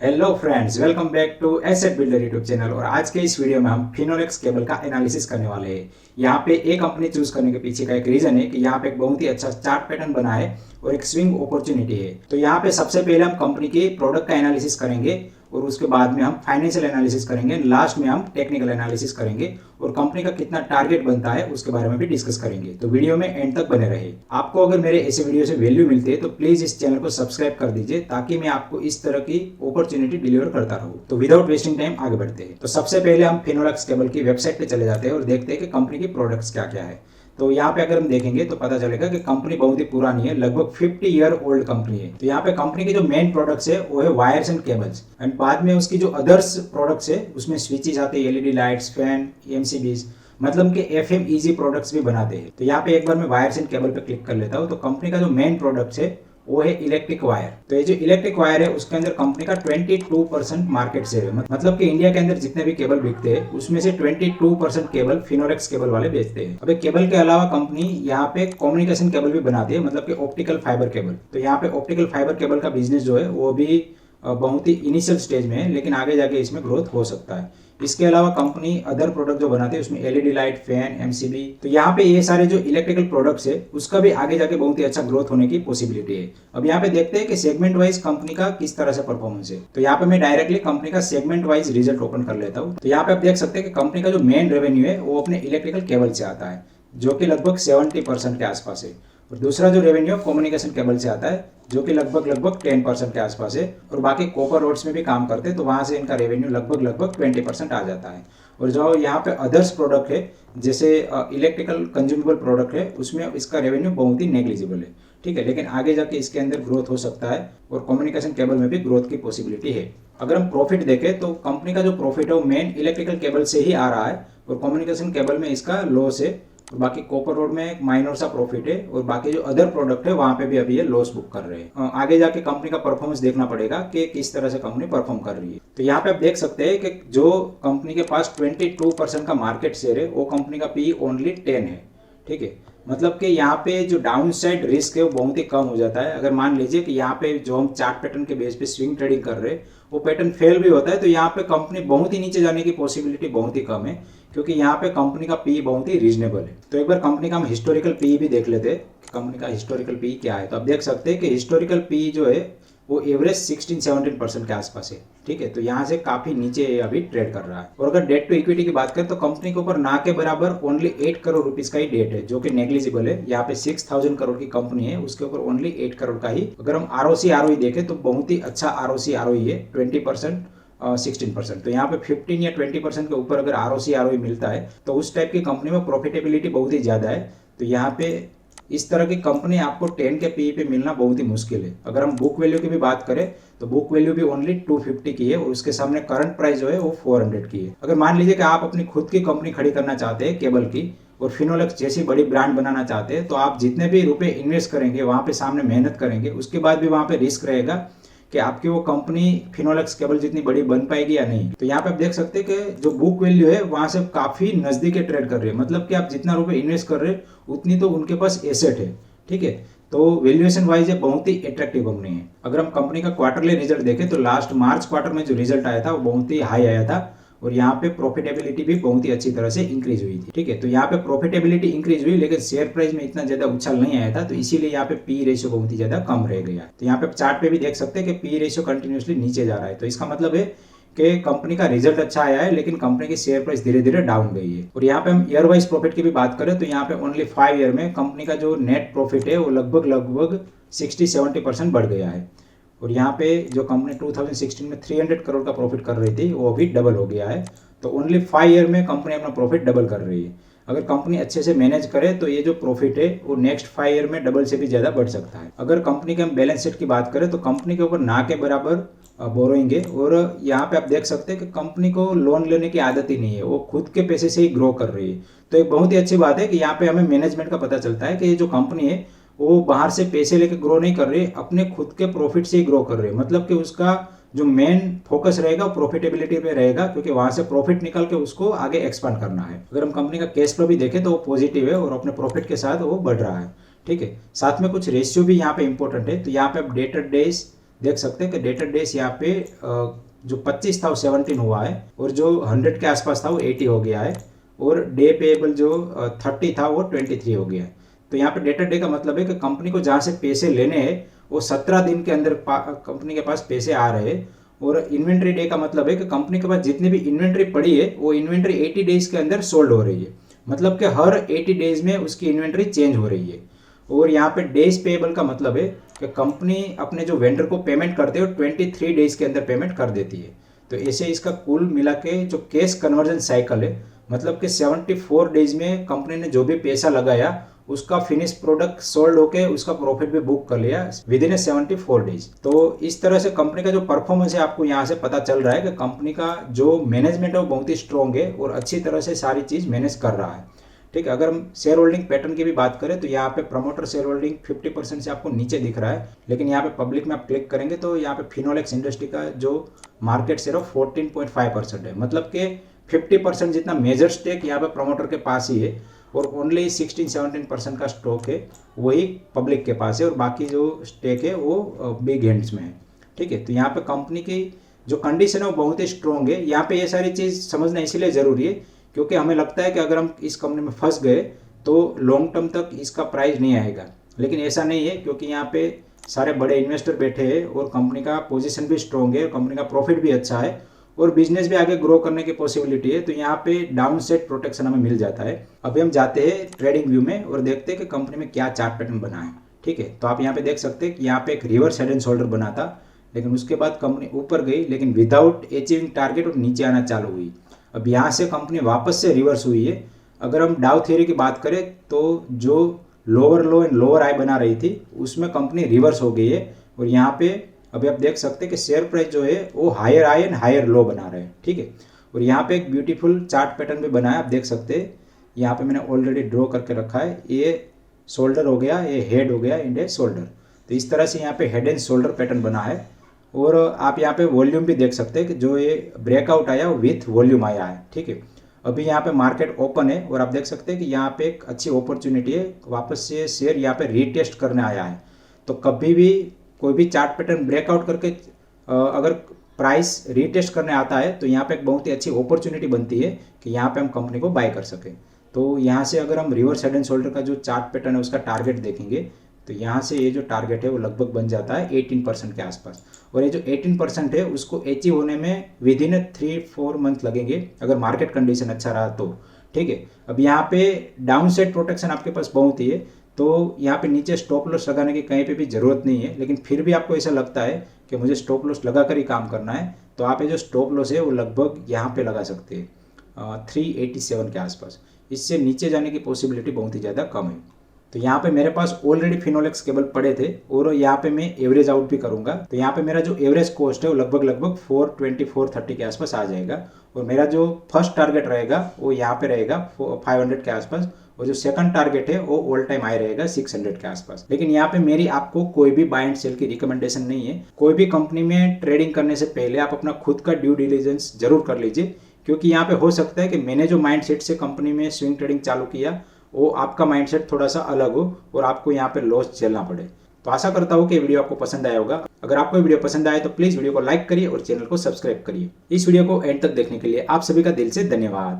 Hello friends, welcome back to asset builder YouTube channel. और आज के इस वीडियो में हम फिनोलेक्स केबल का एनालिसिस करने वाले हैं। यहाँ पे एक कंपनी चूज करने के पीछे का एक रीजन है कि यहाँ पे एक बहुत ही अच्छा चार्ट पैटर्न बना है और एक स्विंग अपॉर्चुनिटी है। तो यहाँ पे सबसे पहले हम कंपनी के प्रोडक्ट का एनालिसिस करेंगे और उसके बाद में हम फाइनेंशियल एनालिसिस करेंगे, लास्ट में हम टेक्निकल एनालिसिस करेंगे और कंपनी का कितना टारगेट बनता है उसके बारे में भी डिस्कस करेंगे। तो वीडियो में एंड तक बने रहे। आपको अगर मेरे ऐसे वीडियो से वैल्यू मिलती है तो प्लीज इस चैनल को सब्सक्राइब कर दीजिए ताकि मैं आपको इस तरह की अपॉर्चुनिटी डिलीवर करता रहूं। तो विदाउट वेस्टिंग टाइम आगे बढ़ते हैं। तो सबसे पहले हम फिनोलेक्स केबल की वेबसाइट पे चले जाते हैं और देखते हैं कि कंपनी की प्रोडक्ट्स क्या क्या है। तो यहाँ पे अगर हम देखेंगे तो पता चलेगा कि कंपनी बहुत ही पुरानी है, लगभग 50 ईयर ओल्ड कंपनी है। तो यहाँ पे कंपनी के जो मेन प्रोडक्ट्स है वो है वायर्स एंड केबल्स, एंड बाद में उसकी जो अदर्स प्रोडक्ट्स है उसमें स्विचेस आते हैं, एलईडी लाइट्स, फैन, एमसीबीज, मतलब कि एफएमईजी प्रोडक्ट्स भी बनाते हैं। तो यहाँ पे एक बार मैं वायर्स एंड केबल पे क्लिक कर लेता हूँ। तो कंपनी का जो मेन प्रोडक्ट्स है वो है इलेक्ट्रिक वायर। तो ये जो इलेक्ट्रिक वायर है उसके अंदर कंपनी का 22% मार्केट शेयर है। मतलब कि इंडिया के अंदर जितने भी केबल बिकते हैं उसमें से 22% केबल फिनोलेक्स केबल वाले बेचते हैं। अब केबल के अलावा कंपनी यहाँ पे कम्युनिकेशन केबल भी बनाती है, मतलब कि ऑप्टिकल फाइबर केबल। तो यहाँ पे ऑप्टिकल फाइबर केबल का बिजनेस जो है वो भी बहुत ही इनिशियल स्टेज में है, लेकिन आगे जाके इसमें ग्रोथ हो सकता है। इसके अलावा कंपनी अदर प्रोडक्ट जो बनाते हैं उसमें एलईडी लाइट, फैन, एमसीबी, तो यहाँ पे ये सारे जो इलेक्ट्रिकल प्रोडक्ट्स है उसका भी आगे जाके बहुत ही अच्छा ग्रोथ होने की पॉसिबिलिटी है। अब यहाँ पे देखते हैं कि सेगमेंट वाइज कंपनी का किस तरह से परफॉर्मेंस है। तो यहाँ पे मैं डायरेक्टली कंपनी का सेगमेंट वाइज रिजल्ट ओपन कर लेता हूँ। तो यहाँ पे आप देख सकते हैं कि कंपनी का जो मेन रेवेन्यू है वो अपने इलेक्ट्रिकल केबल से आता है, जो कि लगभग 70% के आसपास है। और दूसरा जो रेवेन्यू कम्युनिकेशन केबल से आता है जो कि लगभग 10% के आसपास है। और बाकी कॉपर रोड्स में भी काम करते हैं तो वहां से इनका रेवेन्यू लगभग 20% आ जाता है। और जो यहाँ पे अदर्स प्रोडक्ट है जैसे इलेक्ट्रिकल कंज्यूमेबल प्रोडक्ट है उसमें इसका रेवेन्यू बहुत ही नेग्लिजिबल है, ठीक है, लेकिन आगे जाके इसके अंदर ग्रोथ हो सकता है और कम्युनिकेशन केबल में भी ग्रोथ की पॉसिबिलिटी है। अगर हम प्रॉफिट देखें तो कंपनी का जो प्रॉफिट है वो मेन इलेक्ट्रिकल केबल से ही आ रहा है और कम्युनिकेशन केबल में इसका लॉस है। और बाकी कॉपर रोड में एक माइनर सा प्रॉफिट है और बाकी जो अदर प्रोडक्ट है वहां पे भी अभी ये लॉस बुक कर रहे हैं। आगे जाके कंपनी का परफॉर्मेंस देखना पड़ेगा कि किस तरह से कंपनी परफॉर्म कर रही है। तो यहाँ पे आप देख सकते हैं कि जो कंपनी के पास 22% का मार्केट शेयर है वो कंपनी का पी ओनली 10 है, ठीक है। मतलब कि यहाँ पे जो डाउन साइड रिस्क है वो बहुत ही कम हो जाता है। अगर मान लीजिए कि यहाँ पे जो हम चार्ट पैटर्न के बेस पे स्विंग ट्रेडिंग कर रहे हैं वो पैटर्न फेल भी होता है तो यहाँ पे कंपनी बहुत ही नीचे जाने की पॉसिबिलिटी बहुत ही कम है, क्योंकि यहाँ पे कंपनी का पी बहुत ही रीजनेबल है। तो एक बार कंपनी का हम हिस्टोरिकल पी भी देख लेते हैं कि कंपनी का हिस्टोरिकल पी क्या है। तो आप देख सकते हैं कि हिस्टोरिकल पी जो है वो एवरेज 16-17% के आसपास है, ठीक है। तो यहाँ से काफी नीचे अभी ट्रेड कर रहा है। और अगर डेट टू इक्विटी की बात करें तो कंपनी के ऊपर ना के बराबर ओनली 8 करोड़ रुपीस का ही डेट है, जो कि नेग्लिजिबल है। यहाँ पे 6000 करोड़ की कंपनी है, उसके ऊपर ओनली 8 करोड़ का ही। अगर हम आरओसी आरओई देखें तो बहुत ही अच्छा आरओसी आरओई है, 20% 16%। तो यहाँ पे 15 या 20% के ऊपर अगर आरओसी आरओई मिलता है तो उस टाइप की कंपनी में प्रॉफिटेबिलिटी बहुत ही ज्यादा है। तो यहाँ पे इस तरह की कंपनी आपको 10 के पी पे मिलना बहुत ही मुश्किल है। अगर हम बुक वैल्यू की भी बात करें तो बुक वैल्यू भी ओनली 250 की है और उसके सामने करंट प्राइस जो है वो 400 की है। अगर मान लीजिए कि आप अपनी खुद की कंपनी खड़ी करना चाहते हैं केबल की और फिनोलेक्स जैसी बड़ी ब्रांड बनाना चाहते हैं तो आप जितने भी रुपए इन्वेस्ट करेंगे वहां पे सामने मेहनत करेंगे, उसके बाद भी वहां पे रिस्क रहेगा कि आपकी वो कंपनी फिनोलेक्स केबल जितनी बड़ी बन पाएगी या नहीं। तो यहाँ पे आप देख सकते हैं कि जो बुक वैल्यू है वहां से काफी नजदीक ट्रेड कर रहे हैं, मतलब कि आप जितना रुपए इन्वेस्ट कर रहे हैं उतनी तो उनके पास एसेट है, ठीक है। तो वैल्यूएशन वाइज ये बहुत ही अट्रैक्टिव कंपनी है। अगर हम कंपनी का क्वार्टरली रिजल्ट देखें तो लास्ट मार्च क्वार्टर में जो रिजल्ट आया था वो बहुत ही हाई आया था और यहाँ पे प्रॉफिटेबिलिटी भी बहुत ही अच्छी तरह से इंक्रीज हुई थी, ठीक है। तो यहाँ पे प्रॉफिटेबिलिटी इंक्रीज हुई लेकिन शेयर प्राइस में इतना ज्यादा उछाल नहीं आया था, तो इसीलिए यहाँ पे पी रेशियो बहुत ही ज्यादा कम रह गया। तो यहाँ पे चार्ट पे भी देख सकते हैं कि पी रेशियो कंटिन्यूसली नीचे जा रहा है। तो इसका मतलब है कि कंपनी का रिजल्ट अच्छा आया है लेकिन कंपनी की शेयर प्राइस धीरे धीरे डाउन गई है। और यहाँ पे हम ईयर वाइज प्रॉफिट की भी बात करें तो यहाँ पे ओनली 5 ईयर में कंपनी का जो नेट प्रॉफिट है वो लगभग 60-70% बढ़ गया है। और यहाँ पे जो कंपनी 2016 में 300 करोड़ का प्रॉफिट कर रही थी वो अभी डबल हो गया है। तो ओनली 5 ईयर में कंपनी अपना प्रॉफिट डबल कर रही है। अगर कंपनी अच्छे से मैनेज करे तो ये जो प्रॉफिट है वो नेक्स्ट 5 ईयर में डबल से भी ज्यादा बढ़ सकता है। अगर कंपनी के हम बैलेंस शीट की बात करें तो कंपनी के ऊपर ना के बराबर बोरोइंग है और यहाँ पे आप देख सकते हैं कि कंपनी को लोन लेने की आदत ही नहीं है, वो खुद के पैसे से ही ग्रो कर रही है। तो एक बहुत ही अच्छी बात है कि यहाँ पे हमें मैनेजमेंट का पता चलता है कि ये जो कंपनी है वो बाहर से पैसे लेके ग्रो नहीं कर रही, अपने खुद के प्रॉफिट से ही ग्रो कर रही है। मतलब कि उसका जो मेन फोकस रहेगा वो प्रॉफिटेबिलिटी पे रहेगा, क्योंकि वहां से प्रॉफिट निकल के उसको आगे एक्सपांड करना है। अगर हम कंपनी का कैश फ्लो भी देखें तो वो पॉजिटिव है और अपने प्रॉफिट के साथ वो बढ़ रहा है, ठीक है। साथ में कुछ रेशियो भी यहाँ पे इंपॉर्टेंट है। तो यहाँ पे आप डेटर डेज देख सकते हैं कि डेटेड डेज यहाँ पे जो 25 था वो 17 हुआ है, और जो 100 के आसपास था वो 80 हो गया है, और डे पेएबल जो 30 था वो 23 हो गया है। तो यहाँ पे डेटेड डे का मतलब है कि कंपनी को जहाँ से पैसे लेने हैं वो 17 दिन के अंदर कंपनी के पास पैसे आ रहे हैं। और इन्वेंट्री डे का मतलब है कि कंपनी के पास जितनी भी इन्वेंट्री पड़ी है वो इन्वेंट्री 80 डेज के अंदर सोल्ड हो रही है, मतलब कि हर 80 डेज में उसकी इन्वेंट्री चेंज हो रही है। और यहाँ पे डेज पेएबल का मतलब है कि कंपनी अपने जो वेंडर को पेमेंट करते हैं 23 डेज के अंदर पेमेंट कर देती है। तो ऐसे इसका कुल मिला के जो कैश कन्वर्जन साइकिल है, मतलब कि 74 डेज में कंपनी ने जो भी पैसा लगाया उसका फिनिश प्रोडक्ट सोल्ड होके उसका प्रॉफिट भी बुक कर लिया विद इन 74 डेज। तो इस तरह से कंपनी का जो परफॉर्मेंस है आपको यहाँ से पता चल रहा है कि कंपनी का जो मैनेजमेंट है वो बहुत ही स्ट्रॉन्ग है और अच्छी तरह से सारी चीज़ मैनेज कर रहा है। ठीक है, अगर हम शेयर होल्डिंग पैटर्न की भी बात करें तो यहाँ पे प्रमोटर शेयर होल्डिंग 50% से आपको नीचे दिख रहा है, लेकिन यहाँ पे पब्लिक में आप क्लिक करेंगे तो यहाँ पे फिनोलेक्स इंडस्ट्री का जो मार्केट शेयर 14.5% है, मतलब कि 50% जितना मेजर स्टेक यहाँ पे प्रमोटर के पास ही है, और ओनली 16-17% का स्टॉक है वही पब्लिक के पास है, और बाकी जो स्टेक है वो बिग हैंड्स में है। ठीक है, तो यहाँ पे कंपनी की जो कंडीशन है वो बहुत ही स्ट्रॉन्ग है। यहाँ पे ये सारी चीज़ समझना इसीलिए ज़रूरी है क्योंकि हमें लगता है कि अगर हम इस कंपनी में फंस गए तो लॉन्ग टर्म तक इसका प्राइस नहीं आएगा, लेकिन ऐसा नहीं है क्योंकि यहाँ पे सारे बड़े इन्वेस्टर बैठे हैं और कंपनी का पोजीशन भी स्ट्रॉन्ग है, कंपनी का प्रॉफिट भी अच्छा है और बिजनेस भी आगे ग्रो करने की पॉसिबिलिटी है। तो यहाँ पे डाउन साइड प्रोटेक्शन हमें मिल जाता है। अभी हम जाते हैं ट्रेडिंग व्यू में और देखते हैं कि कंपनी में क्या चार्ट पैटर्न बना है। ठीक है, तो आप यहाँ पे देख सकते हैं कि यहाँ पे एक रिवर्स हेड एंड शोल्डर बना था, लेकिन उसके बाद कंपनी ऊपर गई लेकिन विदाउट अचीविंग टारगेट और नीचे आना चालू हुई। अब यहाँ से कंपनी वापस से रिवर्स हुई है। अगर हम डाउ थ्योरी की बात करें तो जो lower low and lower high बना रही थी उसमें कंपनी रिवर्स हो गई है, और यहाँ पे अभी आप देख सकते हैं कि शेयर प्राइस जो है वो higher high and higher low बना रहे हैं। ठीक है, और यहाँ पे एक ब्यूटीफुल चार्ट पैटर्न भी बना है, आप देख सकते हैं यहाँ पे मैंने ऑलरेडी ड्रॉ करके रखा है। ये शोल्डर हो गया, ये हेड हो गया एंड ये शोल्डर। तो इस तरह से यहाँ पे हेड एंड शोल्डर पैटर्न बना है, और आप यहाँ पे वॉल्यूम भी देख सकते हैं कि जो ये ब्रेकआउट आया विथ वॉल्यूम आया है। ठीक है, अभी यहाँ पे मार्केट ओपन है और आप देख सकते हैं कि यहाँ पे एक अच्छी अपॉर्चुनिटी है, वापस से शेयर यहाँ पे रीटेस्ट करने आया है। तो कभी भी कोई भी चार्ट पैटर्न ब्रेकआउट करके अगर प्राइस रीटेस्ट करने आता है तो यहाँ पे एक बहुत ही अच्छी अपॉर्चुनिटी बनती है कि यहाँ पे हम कंपनी को बाय कर सकें। तो यहाँ से अगर हम रिवर्स हेड एंड शोल्डर का जो चार्ट पैटर्न है उसका टारगेट देखेंगे तो यहाँ से ये जो टारगेट है वो लगभग बन जाता है 18% के आसपास, और ये जो 18% है उसको अचीव होने में विद इन 3-4 मंथ लगेंगे अगर मार्केट कंडीशन अच्छा रहा तो। ठीक है, अब यहाँ पे डाउन साइड प्रोटेक्शन आपके पास बहुत ही है, तो यहाँ पे नीचे स्टॉप लॉस लगाने की कहीं पे भी ज़रूरत नहीं है, लेकिन फिर भी आपको ऐसा लगता है कि मुझे स्टॉप लॉस लगा कर ही काम करना है तो आप ये जो स्टॉप लॉस है वो लगभग यहाँ पे लगा सकते हैं 387 के आसपास। इससे नीचे जाने की पॉसिबिलिटी बहुत ही ज़्यादा कम है। तो यहाँ पे मेरे पास ऑलरेडी फिनोलेक्स केबल पड़े थे और यहाँ पे मैं एवरेज आउट भी करूँगा। तो यहाँ पे मेरा जो एवरेज कॉस्ट है वो लगभग 420-430 के आसपास आ जाएगा, और मेरा जो फर्स्ट टारगेट रहेगा वो यहाँ पे रहेगा 500 के आसपास, और जो सेकंड टारगेट है वो ऑल टाइम हाई रहेगा 600 के आसपास। लेकिन यहाँ पे मेरी आपको कोई भी बाय एंड सेल की रिकमेंडेशन नहीं है। कोई भी कंपनी में ट्रेडिंग करने से पहले आप अपना खुद का ड्यू डिलिजेंस जरूर कर लीजिए, क्योंकि यहाँ पे हो सकता है कि मैंने जो माइंड सेट से कंपनी में स्विंग ट्रेडिंग चालू किया वो आपका माइंडसेट थोड़ा सा अलग हो और आपको यहाँ पे लॉस झेलना पड़े। तो आशा करता हूँ कि वीडियो आपको पसंद आया होगा। अगर आपको वीडियो पसंद आए तो प्लीज़ वीडियो को लाइक करिए और चैनल को सब्सक्राइब करिए। इस वीडियो को एंड तक देखने के लिए आप सभी का दिल से धन्यवाद।